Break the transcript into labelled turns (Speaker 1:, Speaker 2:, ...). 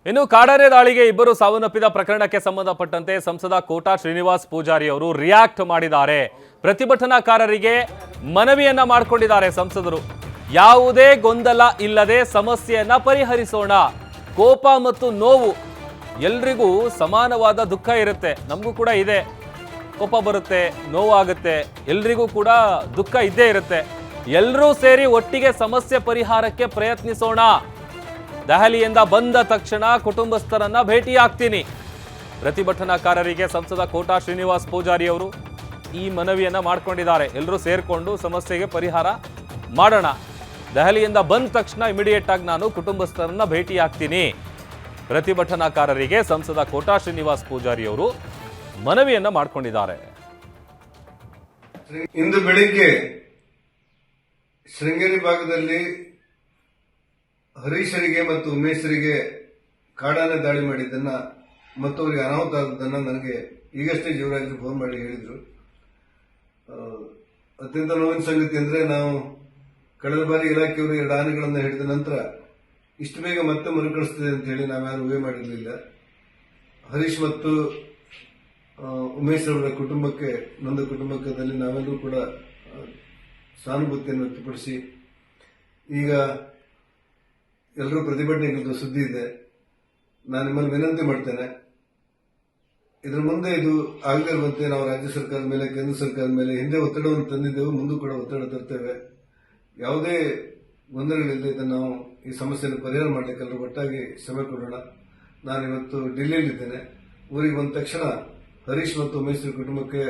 Speaker 1: ಇನ್ನು ಕಾಡಾನೆ ದಾಳಿಗೆ ಇಬ್ಬರು ಸಾವನ್ನಪ್ಪಿದ ಪ್ರಕರಣಕ್ಕೆ ಸಂಬಂಧಪಟ್ಟಂತೆ ಸಂಸದ ಕೋಟಾ ಶ್ರೀನಿವಾಸ್ ಪೂಜಾರಿ ಅವರು ರಿಯಾಕ್ಟ್ ಮಾಡಿದ್ದಾರೆ. ಪ್ರತಿಭಟನಾಕಾರರಿಗೆ ಮನವಿಯನ್ನ ಮಾಡಿಕೊಂಡಿದ್ದಾರೆ ಸಂಸದರು. ಯಾವುದೇ ಗೊಂದಲ ಇಲ್ಲದೆ ಸಮಸ್ಯೆಯನ್ನ ಪರಿಹರಿಸೋಣ. ಕೋಪ ಮತ್ತು ನೋವು ಎಲ್ರಿಗೂ ಸಮಾನವಾದ ದುಃಖ ಇರುತ್ತೆ. ನಮಗೂ ಕೂಡ ಇದೆ, ಕೋಪ ಬರುತ್ತೆ, ನೋವಾಗುತ್ತೆ, ಎಲ್ರಿಗೂ ಕೂಡ ದುಃಖ ಇದ್ದೇ ಇರುತ್ತೆ. ಎಲ್ಲರೂ ಸೇರಿ ಒಟ್ಟಿಗೆ ಸಮಸ್ಯೆ ಪರಿಹಾರಕ್ಕೆ ಪ್ರಯತ್ನಿಸೋಣ. ದೆಹಲಿಯಿಂದ ಬಂದ ತಕ್ಷಣ ಕುಟುಂಬಸ್ಥರನ್ನ ಭೇಟಿಯಾಗ್ತೀನಿ. ಪ್ರತಿಭಟನಾಕಾರರಿಗೆ ಸಂಸದ ಕೋಟಾ ಶ್ರೀನಿವಾಸ್ ಪೂಜಾರಿ ಅವರು ಈ ಮನವಿಯನ್ನ ಮಾಡಿಕೊಂಡಿದ್ದಾರೆ. ಎಲ್ಲರೂ ಸೇರ್ಕೊಂಡು ಸಮಸ್ಯೆಗೆ ಪರಿಹಾರ ಮಾಡೋಣ. ದೆಹಲಿಯಿಂದ ಬಂದ ತಕ್ಷಣ ಇಮಿಡಿಯೇಟ್ ಆಗಿ ನಾನು ಕುಟುಂಬಸ್ಥರನ್ನ ಭೇಟಿಯಾಗ್ತೀನಿ. ಪ್ರತಿಭಟನಾಕಾರರಿಗೆ ಸಂಸದ ಕೋಟಾ ಶ್ರೀನಿವಾಸ್ ಪೂಜಾರಿ ಅವರು ಮನವಿಯನ್ನ ಮಾಡಿಕೊಂಡಿದ್ದಾರೆ.
Speaker 2: ಇಂದು ಬೆಳಿಗ್ಗೆ ಶೃಂಗೇರಿ ಭಾಗದಲ್ಲಿ ಹರೀಶರಿಗೆ ಮತ್ತು ಉಮೇಶರಿಗೆ ಕಾಡಾನೆ ದಾಳಿ ಮಾಡಿದ್ದನ್ನ ಮತ್ತು ಅವರಿಗೆ ಅನಾಹುತ ಆದದ್ದನ್ನ ನನಗೆ ಈಗಷ್ಟೇ ಜೀವರಾಜರು ಫೋನ್ ಮಾಡಿ ಹೇಳಿದ್ರು. ಅತ್ಯಂತ ನೋವಿನ ಸಂಗತಿ ಅಂದ್ರೆ ನಾವು ಕಳೆದ ಬಾರಿ ಇಲಾಖೆಯವರು 2 ಆನೆಗಳನ್ನು ಹಿಡಿದ ನಂತರ ಇಷ್ಟು ಬೇಗ ಮತ್ತೆ ಮರುಕಳಿಸ್ತದೆ ಅಂತ ಹೇಳಿ ನಾವ್ಯಾರು ಊಹೆ ಮಾಡಿರಲಿಲ್ಲ. ಹರೀಶ್ ಮತ್ತು ಉಮೇಶ್ ಅವರ ಕುಟುಂಬಕ್ಕೆ, ನೊಂದ ಕುಟುಂಬದಲ್ಲಿ ನಾವೆಲ್ಲರೂ ಕೂಡ ಸಹಾನುಭೂತಿಯನ್ನು ವ್ಯಕ್ತಪಡಿಸಿ ಈಗ ಎಲ್ಲರೂ ಪ್ರತಿಭಟನೆಗಿಂತ ಸುದ್ದಿ ಇದೆ. ನಾನು ನಿಮ್ಮಲ್ಲಿ ವಿನಂತಿ ಮಾಡ್ತೇನೆ, ಇದರ ಮುಂದೆ ಇದು ಆಗದೇ ಇರುವಂತೆ ನಾವು ರಾಜ್ಯ ಸರ್ಕಾರದ ಮೇಲೆ, ಕೇಂದ್ರ ಸರ್ಕಾರದ ಮೇಲೆ ಹಿಂದೆ ಒತ್ತಡವನ್ನು ತಂದಿದ್ದೆವು, ಮುಂದೂ ಕೂಡ ಒತ್ತಡ ತರ್ತೇವೆ. ಯಾವುದೇ ಗೊಂದಲಗಳಿಲ್ಲದೆ ಇದನ್ನು ನಾವು ಈ ಸಮಸ್ಯೆಯನ್ನು ಪರಿಹಾರ ಮಾಡಲಿಕ್ಕೆ ಎಲ್ಲರೂ ಒಟ್ಟಾಗಿ ಶ್ರಮ ಕೊಡೋಣ. ನಾನು ಇವತ್ತು ಡೆಲ್ಲಿಯಲ್ಲಿದ್ದೇನೆ. ಊರಿಗೆ ಬಂದ ತಕ್ಷಣ ಹರೀಶ್ ಮತ್ತು ಉಮೇಶ್ ಕುಟುಂಬಕ್ಕೆ